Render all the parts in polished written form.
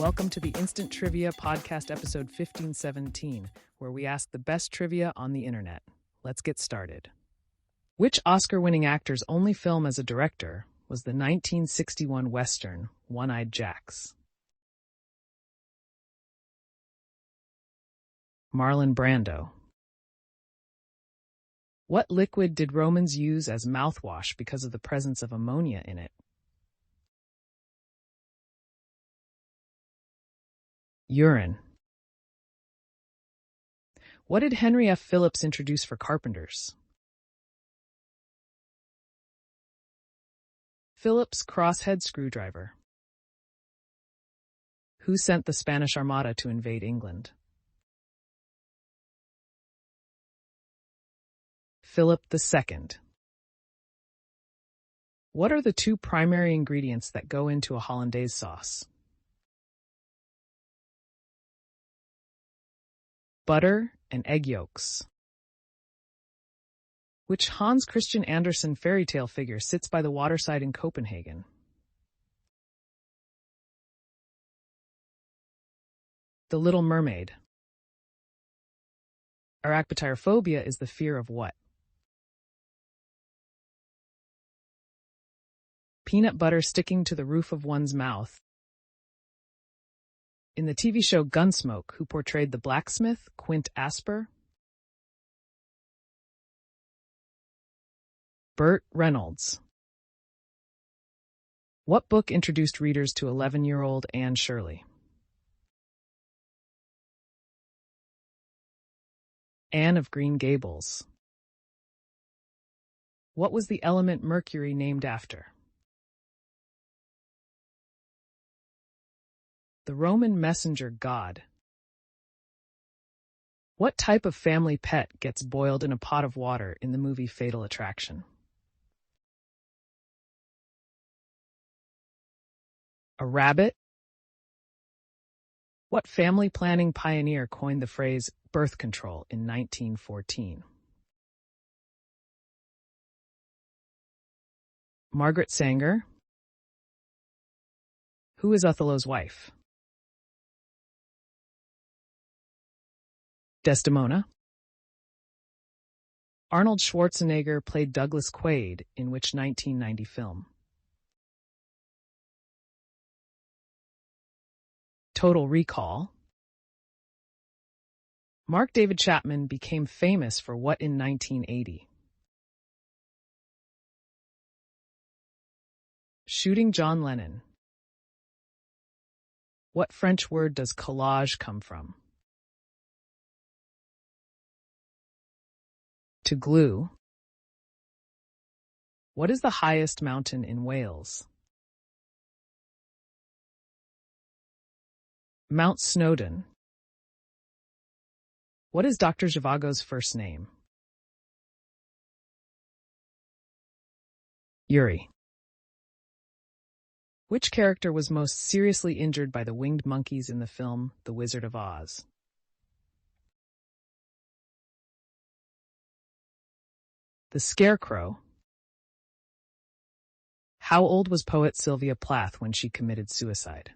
Welcome to the Instant Trivia Podcast episode 1517, where we ask the best trivia on the internet. Let's get started. Which Oscar-winning actor's only film as a director was the 1961 Western, One-Eyed Jacks? Marlon Brando. What liquid did Romans use as mouthwash because of the presence of ammonia in it? Urine. What did Henry F. Phillips introduce for carpenters? Phillips' crosshead screwdriver. Who sent the Spanish Armada to invade England? Philip II. What are the two primary ingredients that go into a hollandaise sauce? Butter and egg yolks. Which Hans Christian Andersen fairy tale figure sits by the waterside in Copenhagen? The Little Mermaid. Arachnophobia is the fear of what? Peanut butter sticking to the roof of one's mouth. In the TV show Gunsmoke, who portrayed the blacksmith, Quint Asper? Burt Reynolds. What book introduced readers to 11-year-old Anne Shirley? Anne of Green Gables. What was the element mercury named after? The Roman messenger god. What type of family pet gets boiled in a pot of water in the movie Fatal Attraction? A rabbit? What family planning pioneer coined the phrase birth control in 1914? Margaret Sanger. Who is Othello's wife? Desdemona. Arnold Schwarzenegger played Douglas Quaid in which 1990 film? Total Recall. Mark David Chapman became famous for what in 1980? Shooting John Lennon. What French word does collage come from? To glue. What is the highest mountain in Wales? Mount Snowdon. What is Dr. Zhivago's first name? Yuri. Which character was most seriously injured by the winged monkeys in the film The Wizard of Oz? The Scarecrow. How old was poet Sylvia Plath when she committed suicide?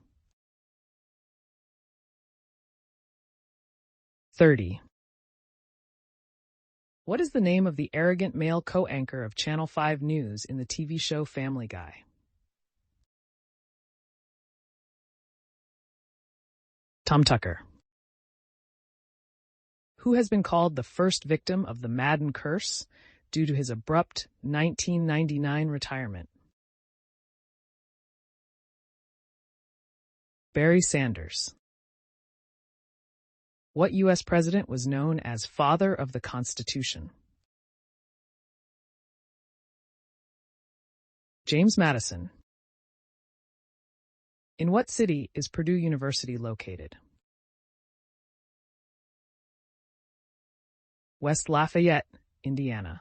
30. What is the name of the arrogant male co-anchor of Channel 5 News in the TV show Family Guy? Tom Tucker. Who has been called the first victim of the Madden curse due to his abrupt 1999 retirement? Barry Sanders. What U.S. president was known as Father of the Constitution? James Madison. In what city is Purdue University located? West Lafayette, Indiana.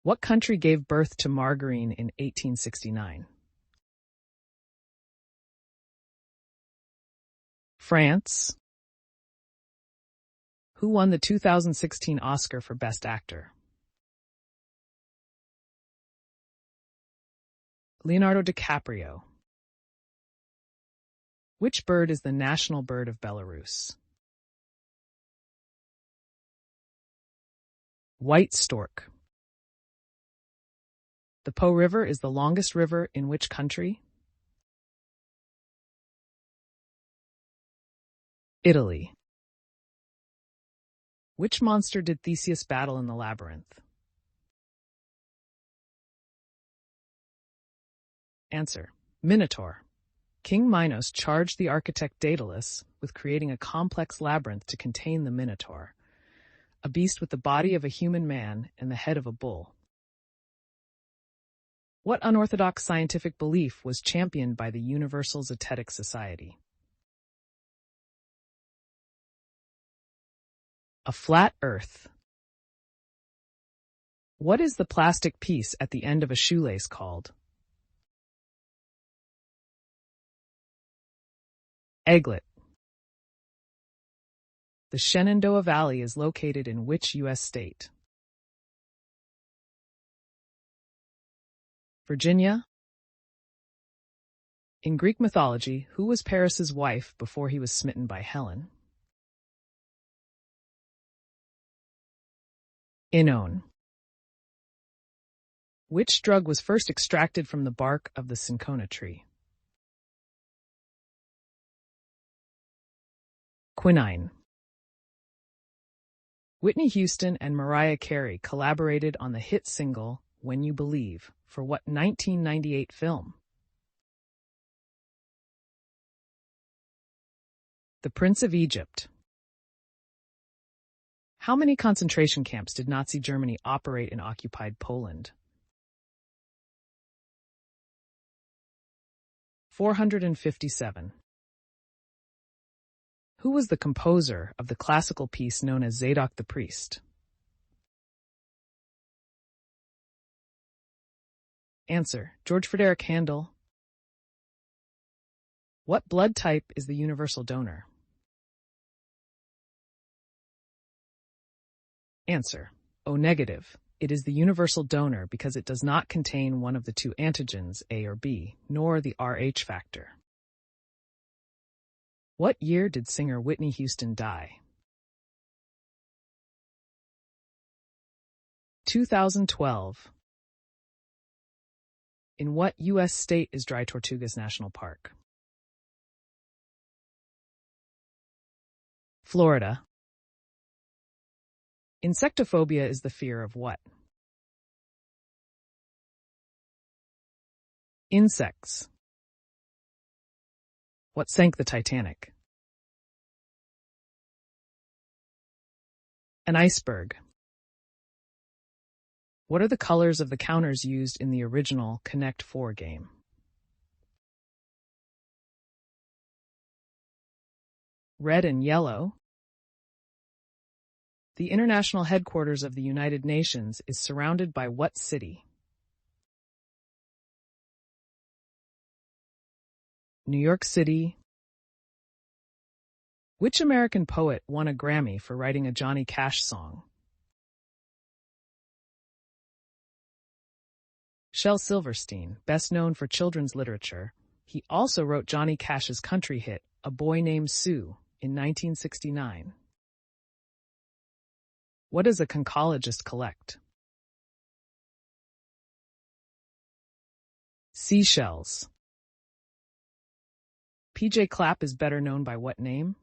What country gave birth to margarine in 1869? France. Who won the 2016 Oscar for Best Actor? Leonardo DiCaprio. Which bird is the national bird of Belarus? White stork. The Po River is the longest river in which country? Italy. Which monster did Theseus battle in the labyrinth? Answer: Minotaur. King Minos charged the architect Daedalus with creating a complex labyrinth to contain the Minotaur, a beast with the body of a human man and the head of a bull. What unorthodox scientific belief was championed by the Universal Zetetic Society? A flat Earth. What is the plastic piece at the end of a shoelace called? Egglet. The Shenandoah Valley is located in which U.S. state? Virginia. In Greek mythology, who was Paris's wife before he was smitten by Helen? Oenone. Which drug was first extracted from the bark of the cinchona tree? Quinine. Whitney Houston and Mariah Carey collaborated on the hit single When You Believe for what 1998 film? The Prince of Egypt. How many concentration camps did Nazi Germany operate in occupied Poland? 457. Who was the composer of the classical piece known as Zadok the Priest? Answer: George Frederick Handel. What blood type is the universal donor? Answer: O negative. It is the universal donor because it does not contain one of the two antigens, A or B, nor the Rh factor. What year did singer Whitney Houston die? 2012. In what U.S. state is Dry Tortugas National Park? Florida. Insectophobia is the fear of what? Insects. What sank the Titanic? An iceberg. What are the colors of the counters used in the original Connect 4 game? Red and yellow. The international headquarters of the United Nations is surrounded by what city? New York City. Which American poet won a Grammy for writing a Johnny Cash song? Shel Silverstein, best known for children's literature. He also wrote Johnny Cash's country hit, A Boy Named Sue, in 1969. What does a conchologist collect? Seashells. PJ Clapp is better known by what name?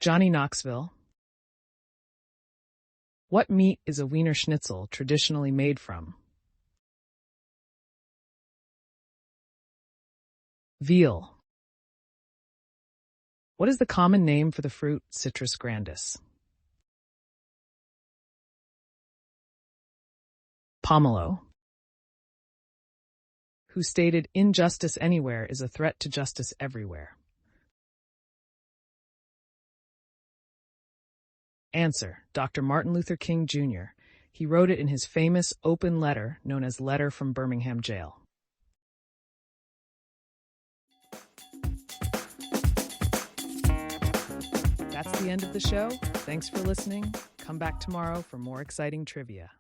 Johnny Knoxville. What meat is a Wiener Schnitzel traditionally made from? Veal. What is the common name for the fruit Citrus grandis? Pomelo. Who stated, "Injustice anywhere is a threat to justice everywhere"? Answer: Dr. Martin Luther King Jr. He wrote it in his famous open letter known as Letter from Birmingham Jail. That's the end of the show. Thanks for listening. Come back tomorrow for more exciting trivia.